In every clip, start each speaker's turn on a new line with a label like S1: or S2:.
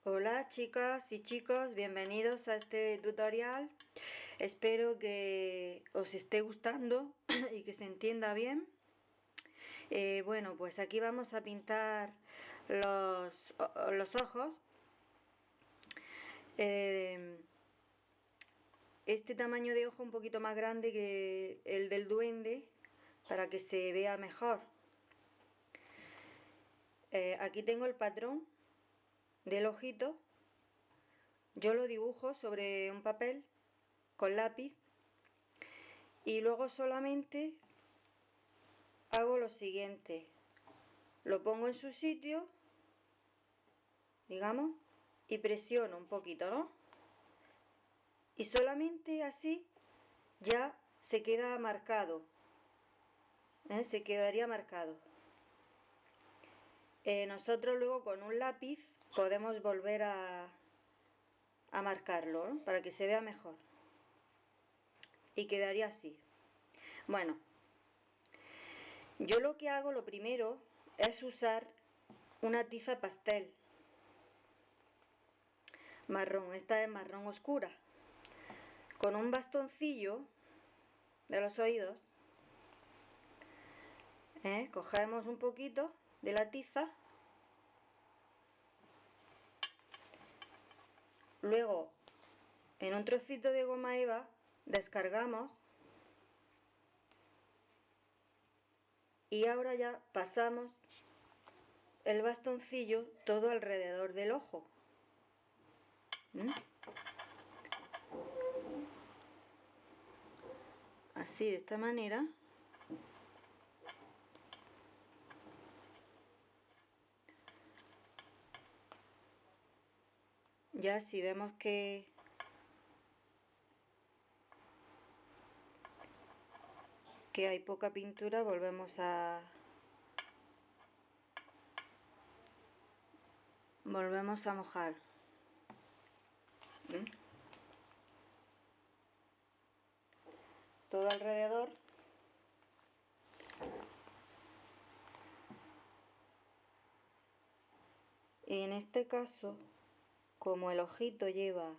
S1: Hola chicas y chicos, bienvenidos a este tutorial. Espero que os esté gustando y que se entienda bien. Bueno, pues aquí vamos a pintar los ojos. Este tamaño de ojo un poquito más grande que el del duende para que se vea mejor. Aquí tengo el patrón del ojito. Yo lo dibujo sobre un papel con lápiz y luego solamente hago lo siguiente: lo pongo en su sitio, digamos, y presiono un poquito, ¿no? Y solamente así ya se queda marcado, se quedaría marcado. Nosotros luego con un lápiz podemos volver a marcarlo, ¿no? Para que se vea mejor. y quedaría así. Bueno, yo lo que hago lo primero es usar una tiza pastel marrón, esta es marrón oscura, con un bastoncillo de los oídos, cogemos un poquito de la tiza, luego en un trocito de goma eva descargamos y ahora ya pasamos el bastoncillo todo alrededor del ojo. Así, de esta manera. Ya si vemos que hay poca pintura, volvemos a mojar. Todo alrededor. Y en este caso, como el ojito lleva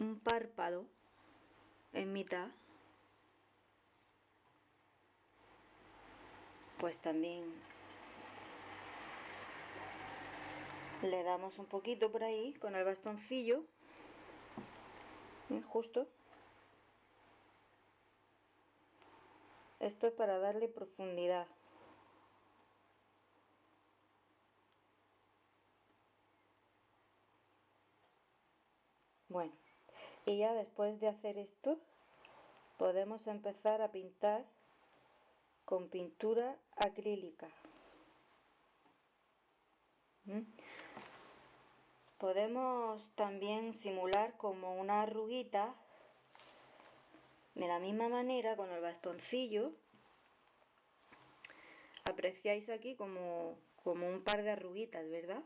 S1: un párpado en mitad, pues también le damos un poquito por ahí con el bastoncillo, justo. Esto es para darle profundidad. Bueno, y ya después de hacer esto, podemos empezar a pintar con pintura acrílica. Podemos también simular como una arruguita de la misma manera con el bastoncillo. Apreciáis aquí como un par de arruguitas, ¿verdad?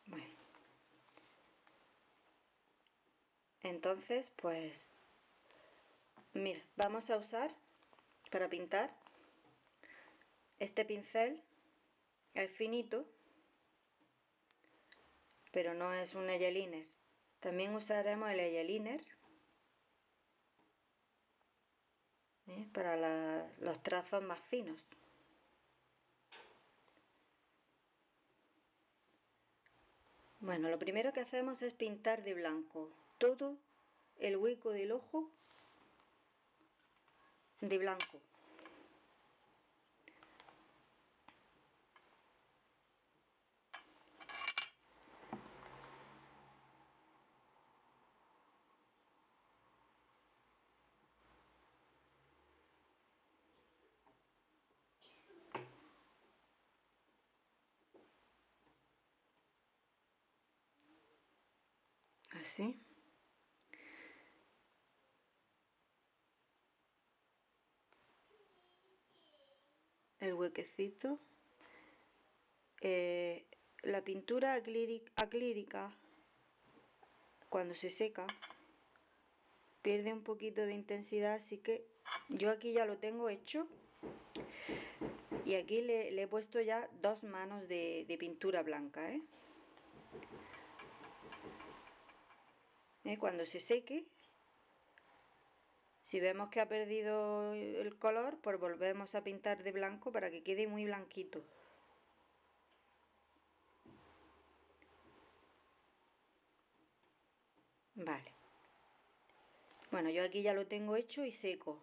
S1: Bueno, entonces pues mira, vamos a usar para pintar este pincel. Es finito, pero no es un eyeliner. También usaremos el eyeliner para los trazos más finos. Bueno, lo primero que hacemos es pintar de blanco todo el hueco del ojo de blanco. Así. El huequecito. La pintura acrílica, cuando se seca, pierde un poquito de intensidad, así que yo aquí ya lo tengo hecho. Y aquí le he puesto ya 2 manos de pintura blanca, Cuando se seque, si vemos que ha perdido el color, pues volvemos a pintar de blanco para que quede muy blanquito. Vale. Bueno, yo aquí ya lo tengo hecho y seco.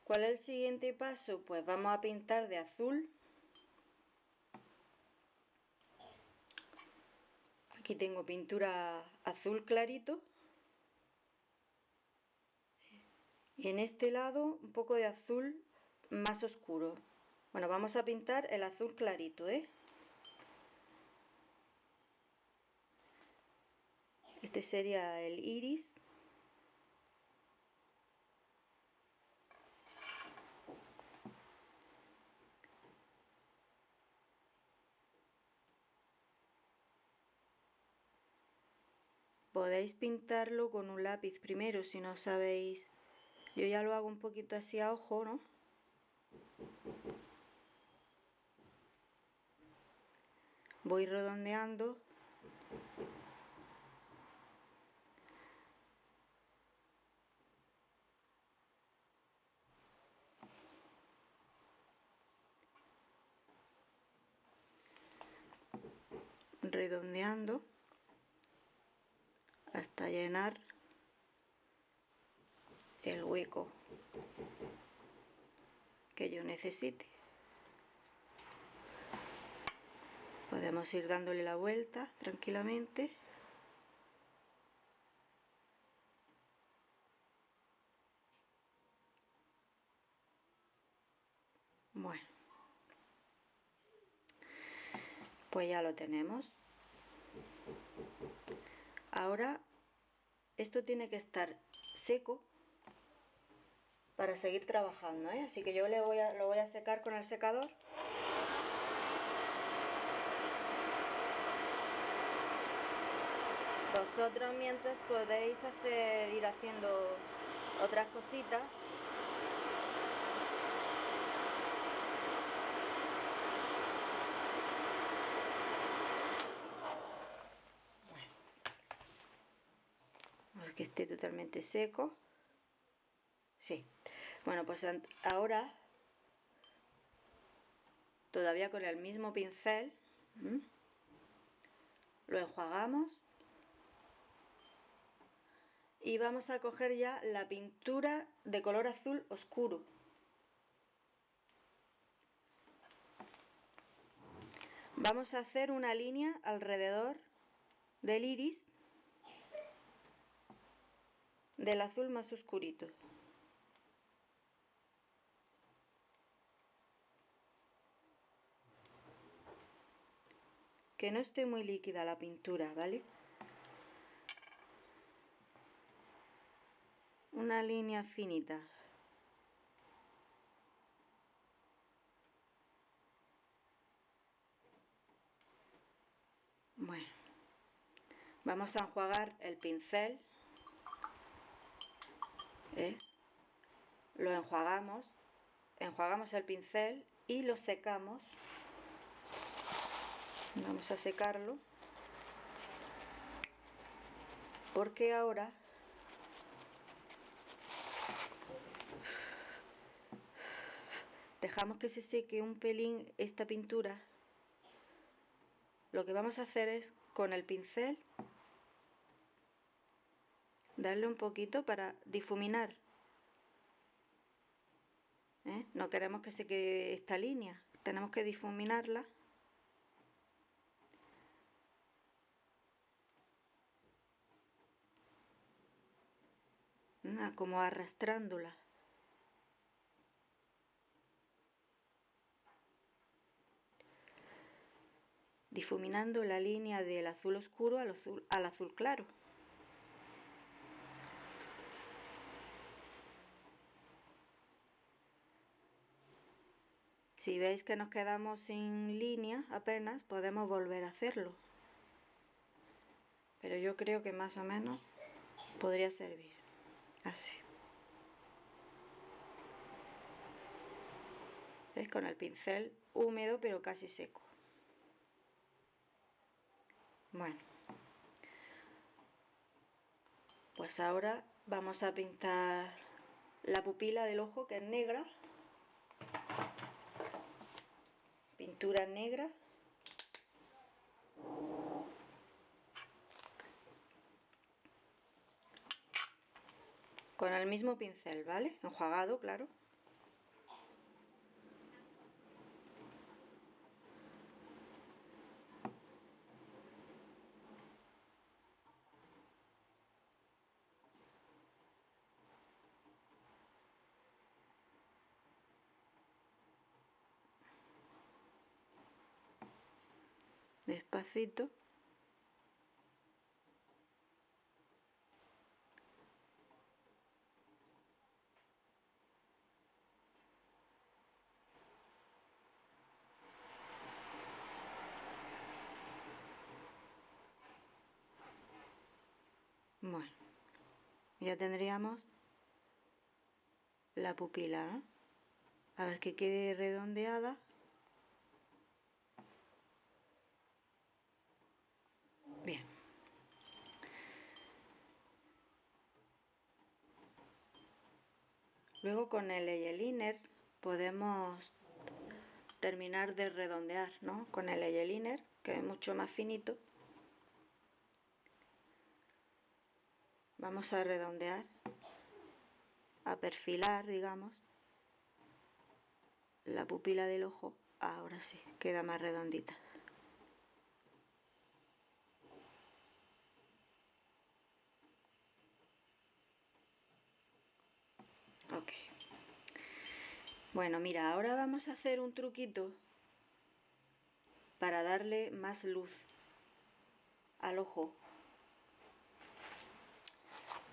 S1: ¿Cuál es el siguiente paso? Pues vamos a pintar de azul. Aquí tengo pintura azul clarito. Y en este lado un poco de azul más oscuro. Bueno, vamos a pintar el azul clarito, Este sería el iris. podéis pintarlo con un lápiz primero si no sabéis. Yo ya lo hago un poquito así a ojo, ¿no? Voy redondeando. Redondeando hasta llenar el hueco que yo necesite. Podemos ir dándole la vuelta tranquilamente. Bueno, pues ya lo tenemos. Ahora esto tiene que estar seco para seguir trabajando, ¿eh? Así que yo lo voy a secar con el secador. Vosotros mientras podéis ir haciendo otras cositas. Bueno, que esté totalmente seco. Sí. Bueno, pues ahora todavía con el mismo pincel lo enjuagamos y vamos a coger ya la pintura de color azul oscuro. Vamos a hacer una línea alrededor del iris del azul más oscurito. Que no esté muy líquida la pintura, ¿vale? Una línea finita. Bueno, vamos a enjuagar el pincel, lo enjuagamos el pincel y lo secamos. Vamos a secarlo porque ahora dejamos que se seque un pelín esta pintura. Lo que vamos a hacer es con el pincel darle un poquito para difuminar. No queremos que se quede esta línea, tenemos que difuminarla. Como arrastrándola. Difuminando la línea del azul oscuro al azul claro. Si veis que nos quedamos sin línea apenas, podemos volver a hacerlo. Pero yo creo que más o menos podría servir. Así. ¿Veis? Con el pincel húmedo pero casi seco. Bueno. Pues ahora vamos a pintar la pupila del ojo, que es negra. Pintura negra. Con el mismo pincel, ¿vale? Enjuagado, claro. Despacito. Bueno, ya tendríamos la pupila, ¿no? A ver que quede redondeada. Bien. Luego con el eyeliner podemos terminar de redondear, ¿no? Con el eyeliner, que es mucho más finito. Vamos a redondear, a perfilar, digamos, la pupila del ojo. Ahora sí, queda más redondita. Ok. Bueno, mira, ahora vamos a hacer un truquito para darle más luz al ojo.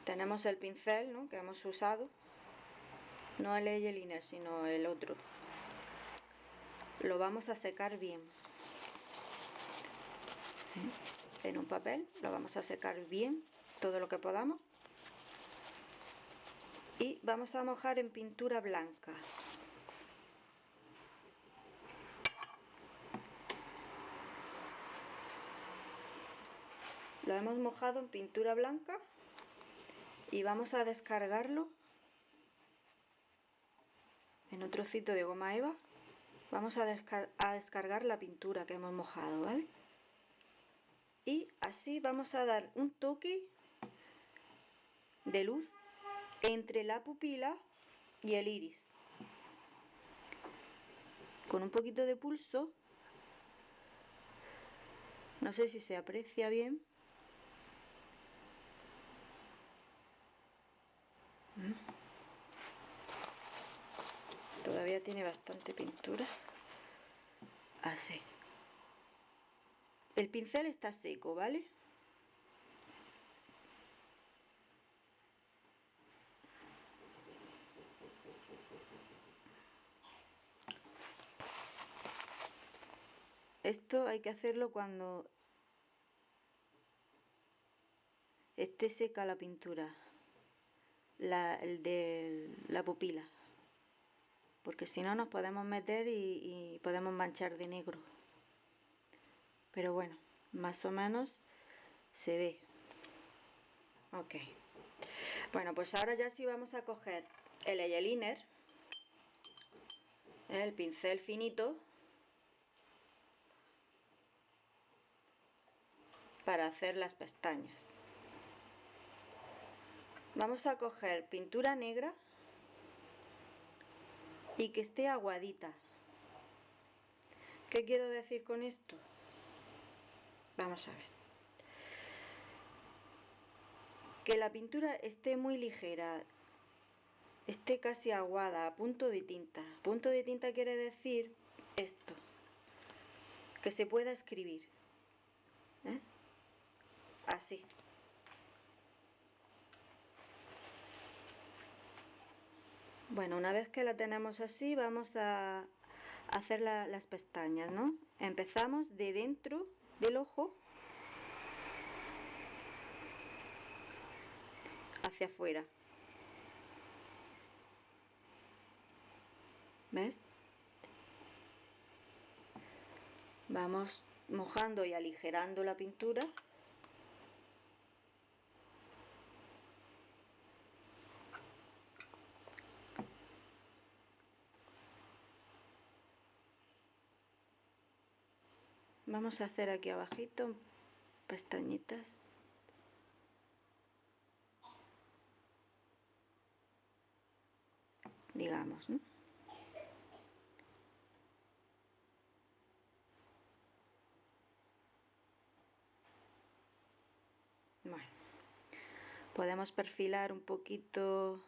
S1: Tenemos el pincel, ¿no?, que hemos usado, no el eyeliner, sino el otro. Lo vamos a secar bien. En un papel lo vamos a secar bien, todo lo que podamos. Y vamos a mojar en pintura blanca. Lo hemos mojado en pintura blanca y vamos a descargarlo en un trocito de goma eva. Vamos a descargar la pintura que hemos mojado, ¿vale? Y así vamos a dar un toque de luz entre la pupila y el iris. Con un poquito de pulso, no sé si se aprecia bien. Todavía tiene bastante pintura. Así. El pincel está seco, ¿vale? Esto hay que hacerlo cuando esté seca la pintura, el de la pupila, porque si no nos podemos meter y podemos manchar de negro. Pero bueno, más o menos se ve. Ok. Bueno, pues ahora ya sí vamos a coger el eyeliner, el pincel finito, para hacer las pestañas. Vamos a coger pintura negra y que esté aguadita. ¿Qué quiero decir con esto? Vamos a ver. Que la pintura esté muy ligera, esté casi aguada, a punto de tinta. Punto de tinta quiere decir esto, que se pueda escribir, ¿eh? Así. Bueno, una vez que la tenemos así, vamos a hacer las pestañas, ¿no? Empezamos de dentro del ojo hacia afuera. ¿Ves? Vamos mojando y aligerando la pintura. Vamos a hacer aquí abajito pestañitas. Digamos, ¿no? Bueno, podemos perfilar un poquito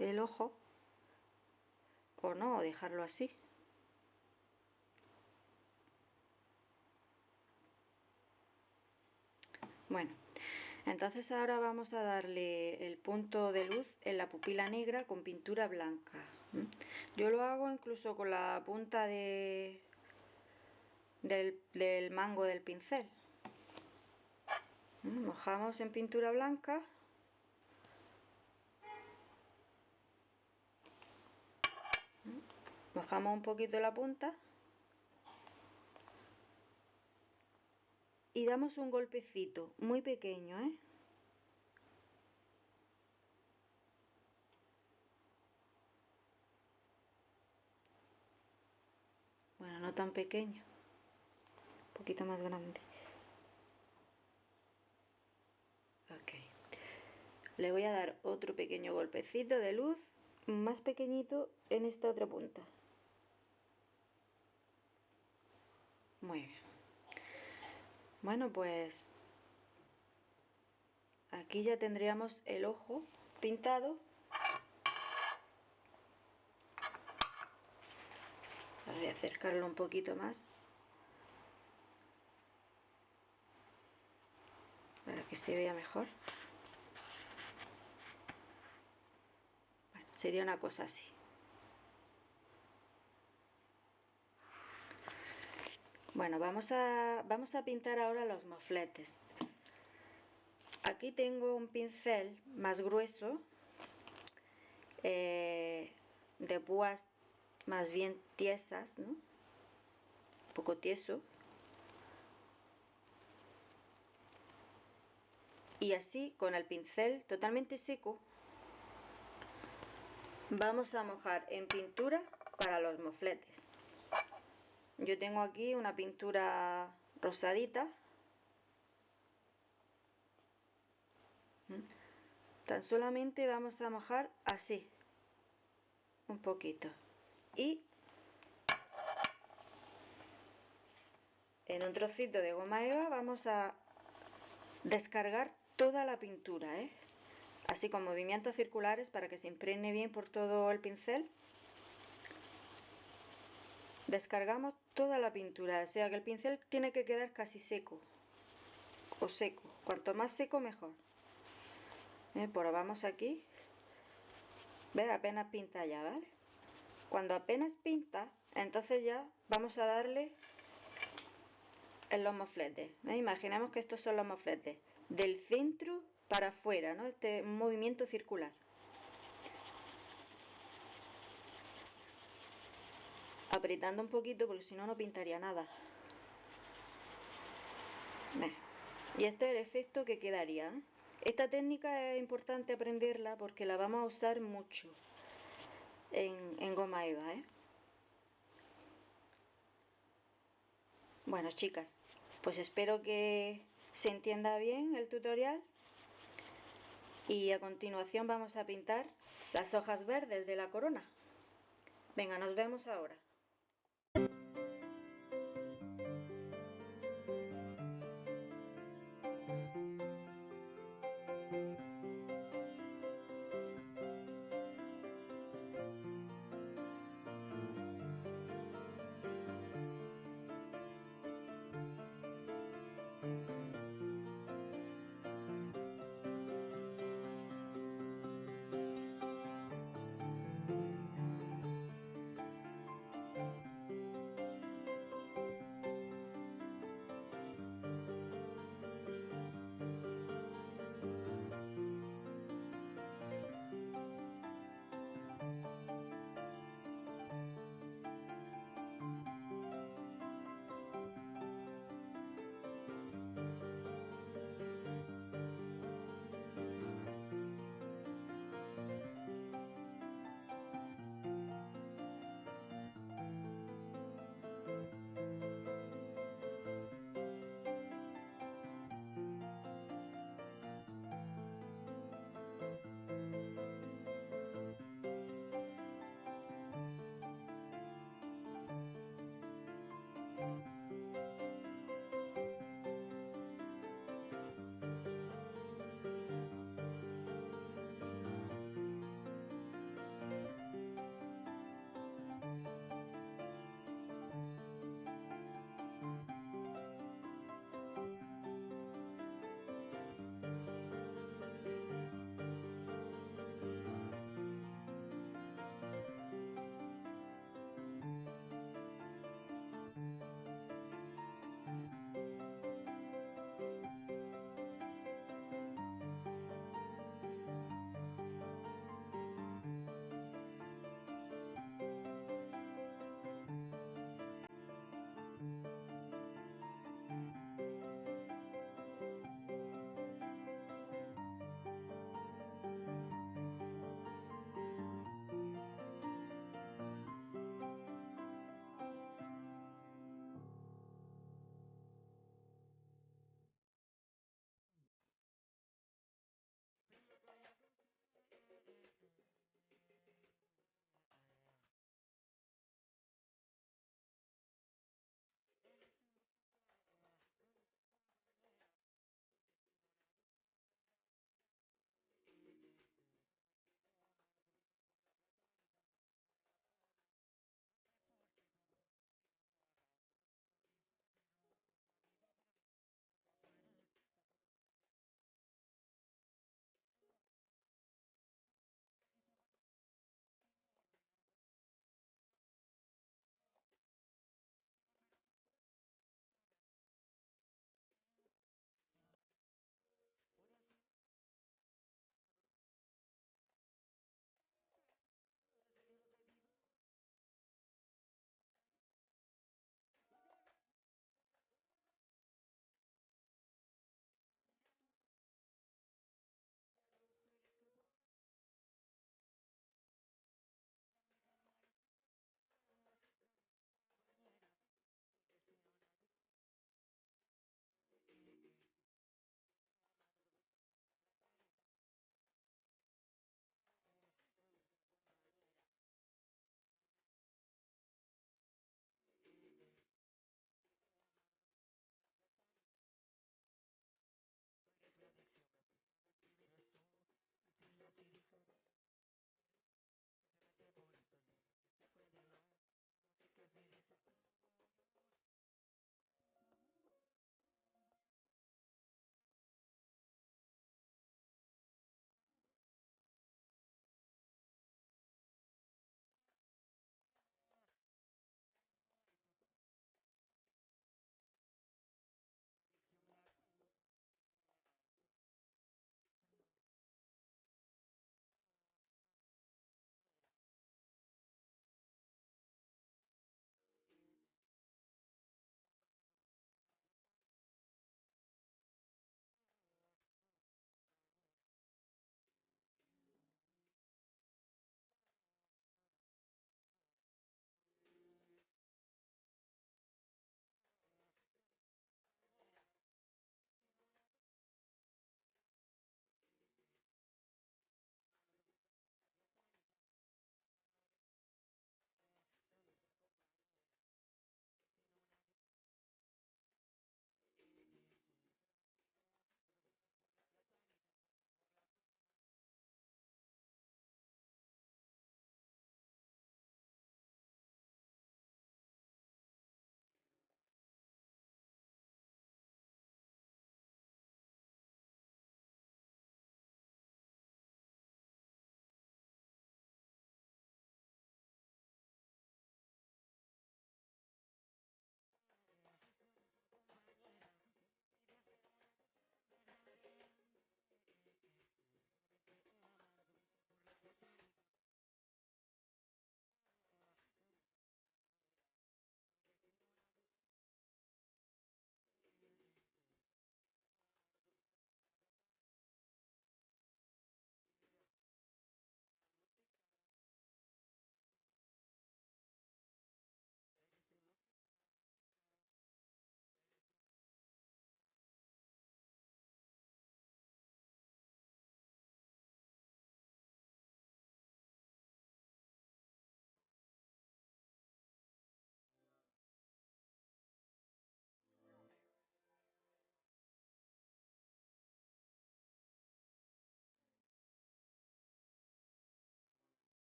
S1: el ojo o no, o dejarlo así. Bueno, entonces ahora vamos a darle el punto de luz en la pupila negra con pintura blanca. Yo lo hago incluso con la punta del mango del pincel. Mojamos en pintura blanca. Mojamos un poquito la punta. Y damos un golpecito muy pequeño, ¿eh? Bueno, no tan pequeño, un poquito más grande. Ok. Le voy a dar otro pequeño golpecito de luz, más pequeñito en esta otra punta. Muy bien. Bueno, pues aquí ya tendríamos el ojo pintado. Voy a acercarlo un poquito más para que se vea mejor. Bueno, sería una cosa así. Bueno, vamos a pintar ahora los mofletes. Aquí tengo un pincel más grueso, de púas más bien tiesas, ¿no? Un poco tieso. Y así, con el pincel totalmente seco, vamos a mojar en pintura para los mofletes. Yo tengo aquí una pintura rosadita. Tan solamente vamos a mojar así, un poquito. Y en un trocito de goma eva vamos a descargar toda la pintura, así con movimientos circulares para que se impregne bien por todo el pincel. Descargamos toda la pintura, o sea que el pincel tiene que quedar casi seco o seco, cuanto más seco mejor. Probamos aquí, ¿ves? Apenas pinta ya, ¿vale? Cuando apenas pinta, entonces ya vamos a darle en los mofletes. Imaginemos que estos son los mofletes, del centro para afuera, ¿no? Este movimiento circular. Apretando un poquito porque si no, no pintaría nada. Y este es el efecto que quedaría, ¿eh? Esta técnica es importante aprenderla porque la vamos a usar mucho en goma eva, ¿eh? Bueno, chicas, pues espero que se entienda bien el tutorial. Y a continuación vamos a pintar las hojas verdes de la corona. Venga, nos vemos ahora.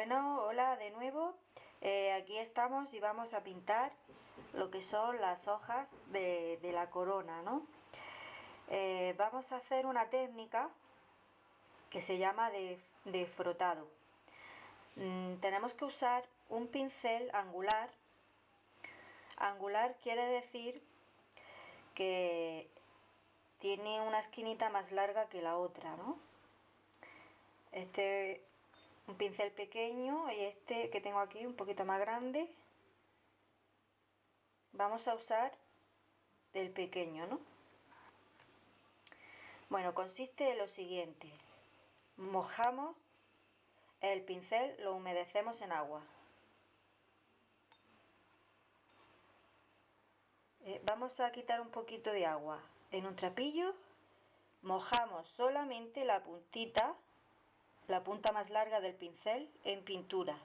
S1: Bueno, hola de nuevo. Aquí estamos y vamos a pintar lo que son las hojas de la corona, ¿no? Vamos a hacer una técnica que se llama de frotado. Tenemos que usar un pincel angular. Angular quiere decir que tiene una esquinita más larga que la otra, ¿no? Un pincel pequeño y este que tengo aquí un poquito más grande. Vamos a usar del pequeño, ¿no? Bueno, consiste en lo siguiente. Mojamos el pincel, lo humedecemos en agua. Vamos a quitar un poquito de agua. En un trapillo mojamos solamente la puntita, la punta más larga del pincel en pintura.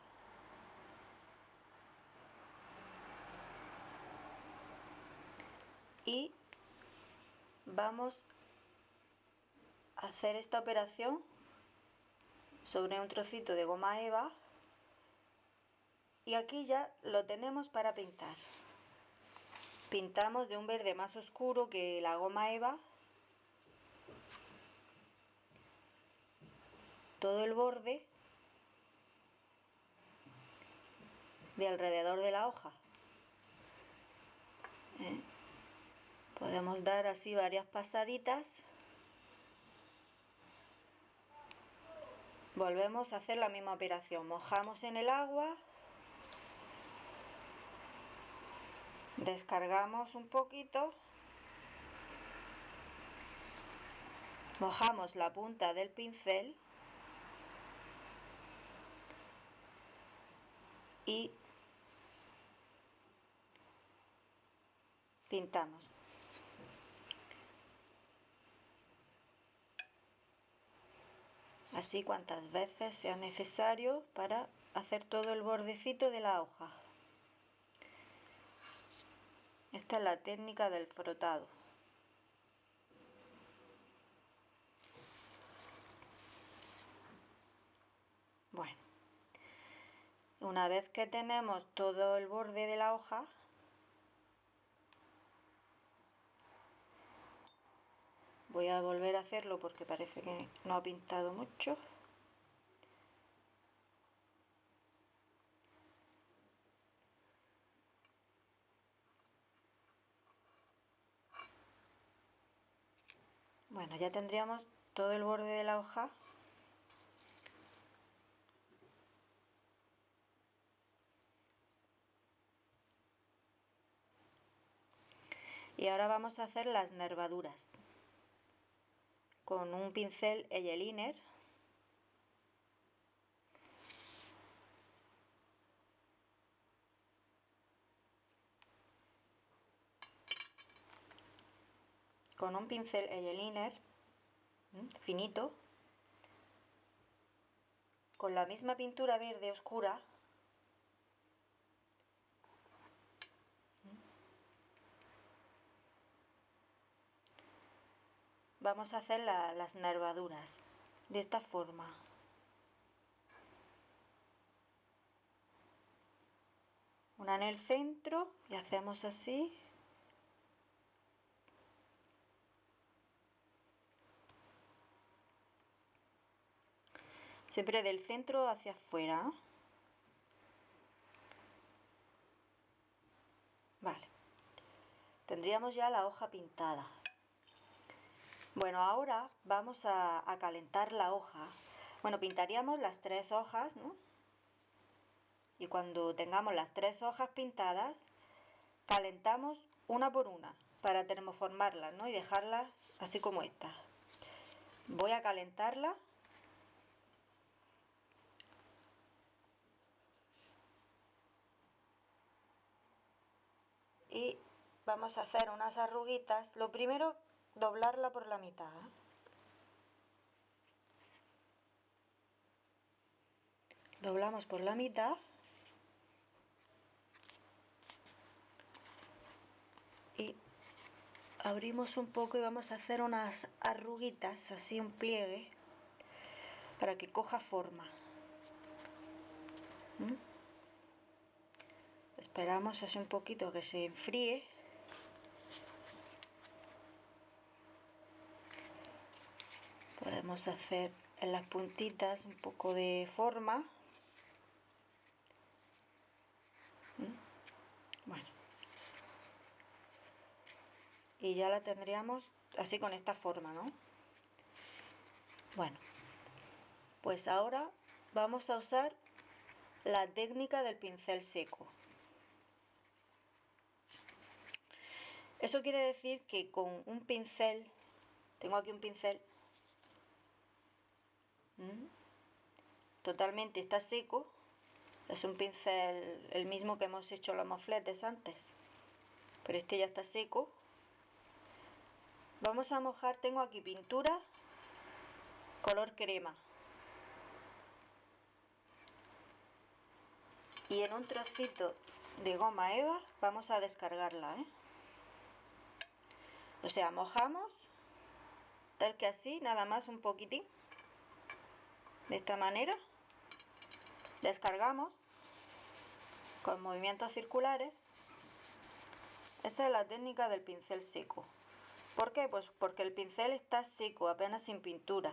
S1: Y vamos a hacer esta operación sobre un trocito de goma eva y aquí ya lo tenemos para pintar. Pintamos de un verde más oscuro que la goma eva todo el borde de alrededor de la hoja. Podemos dar así varias pasaditas. Volvemos a hacer la misma operación. Mojamos en el agua. Descargamos un poquito. Mojamos la punta del pincel. Y pintamos. Así cuantas veces sea necesario para hacer todo el bordecito de la hoja. Esta es la técnica del frotado. Bueno, una vez que tenemos todo el borde de la hoja, voy a volver a hacerlo porque parece que no ha pintado mucho. Bueno, ya tendríamos todo el borde de la hoja. Y ahora vamos a hacer las nervaduras. Con un pincel eyeliner finito, con la misma pintura verde oscura, vamos a hacer las nervaduras de esta forma. Una en el centro y hacemos así. Siempre del centro hacia afuera. Vale. Tendríamos ya la hoja pintada. Bueno, ahora vamos a calentar la hoja. Bueno, pintaríamos las 3 hojas, ¿no? Y cuando tengamos las 3 hojas pintadas, calentamos una por una para termoformarlas, ¿no? Y dejarlas así como esta. Voy a calentarla. Y vamos a hacer unas arruguitas. Lo primero, doblarla por la mitad. Doblamos por la mitad. Y abrimos un poco y vamos a hacer unas arruguitas, así un pliegue, para que coja forma. ¿Mm? Esperamos así un poquito que se enfríe. Podemos hacer en las puntitas un poco de forma. Bueno, y ya la tendríamos así con esta forma, ¿no? Bueno, pues ahora vamos a usar la técnica del pincel seco. Eso quiere decir que con un pincel, tengo aquí un pincel, totalmente está seco, es un pincel el mismo que hemos hecho los mofletes antes, pero este ya está seco. Vamos a mojar, tengo aquí pintura color crema y en un trocito de goma eva vamos a descargarla, o sea, mojamos tal que así, nada más un poquitín, de esta manera, descargamos con movimientos circulares. Esta es la técnica del pincel seco. ¿Por qué? Pues porque el pincel está seco, apenas sin pintura.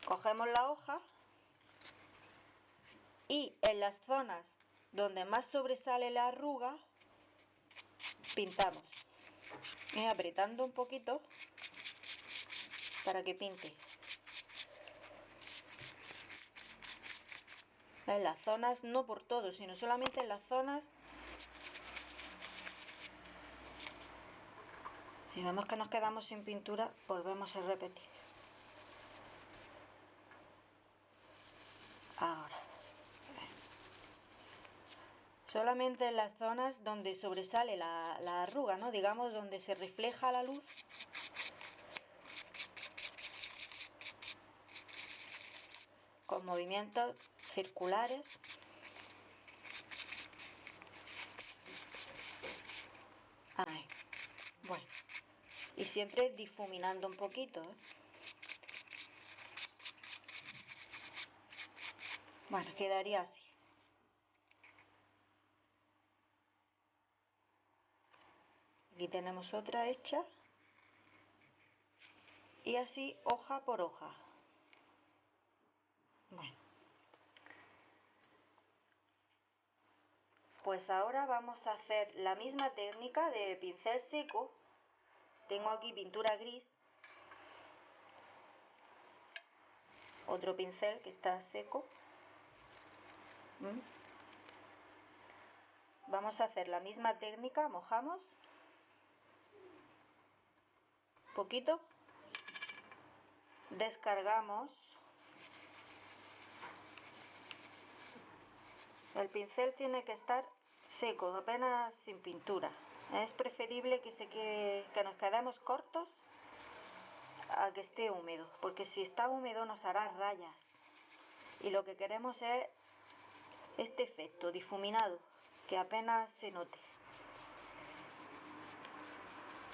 S1: Cogemos la hoja y en las zonas donde más sobresale la arruga pintamos, apretando un poquito para que pinte. En las zonas, no por todo, sino solamente en las zonas. Si vemos que nos quedamos sin pintura, volvemos a repetir. Ahora, solamente en las zonas donde sobresale la arruga, ¿no? Digamos, donde se refleja la luz. Con movimientos circulares. Ahí. Bueno. Y siempre difuminando un poquito, Bueno, quedaría así. Aquí tenemos otra hecha. Y así hoja por hoja. Bueno. Pues ahora vamos a hacer la misma técnica de pincel seco. Tengo aquí pintura gris. Otro pincel que está seco. Vamos a hacer la misma técnica, mojamos. Poquito. Descargamos. El pincel tiene que estar seco, apenas sin pintura. Es preferible que nos quedemos cortos a que esté húmedo, porque si está húmedo nos hará rayas. Y lo que queremos es este efecto difuminado, que apenas se note.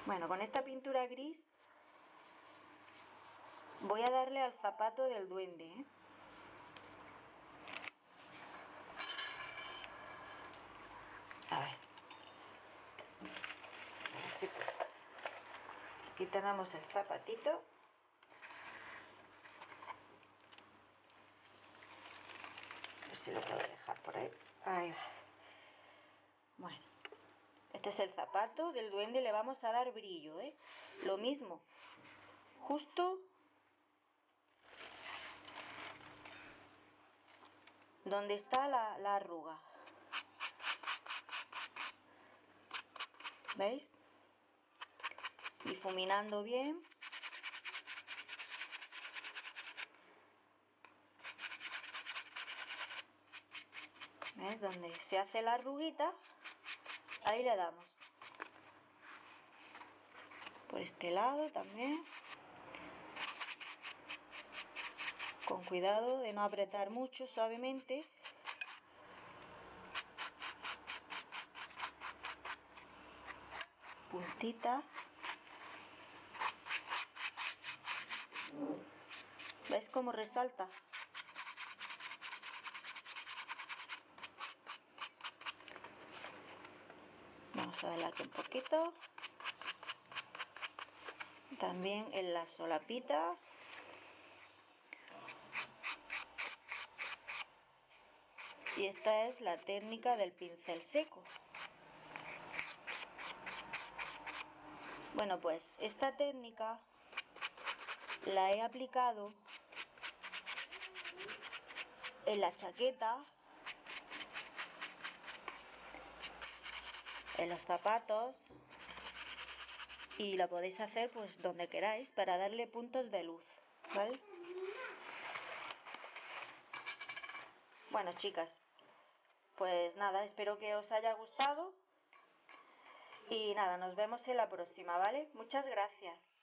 S1: Bueno, con esta pintura gris voy a darle al zapato del duende, A ver. Así. Aquí tenemos el zapatito. A ver si lo puedo dejar por ahí. Ahí va. Bueno, este es el zapato del duende, le vamos a dar brillo, Lo mismo, justo donde está la arruga. ¿Veis? Difuminando bien. ¿Ves? Donde se hace la arruguita, ahí le damos. Por este lado también. Con cuidado de no apretar mucho, suavemente. Puntita. ¿Ves cómo resalta? Vamos a darle aquí un poquito. También en la solapita. Y esta es la técnica del pincel seco. Bueno, pues esta técnica la he aplicado en la chaqueta, en los zapatos, y la podéis hacer pues donde queráis para darle puntos de luz, ¿vale? Bueno, chicas, pues nada, espero que os haya gustado y nada, nos vemos en la próxima, ¿vale? Muchas gracias.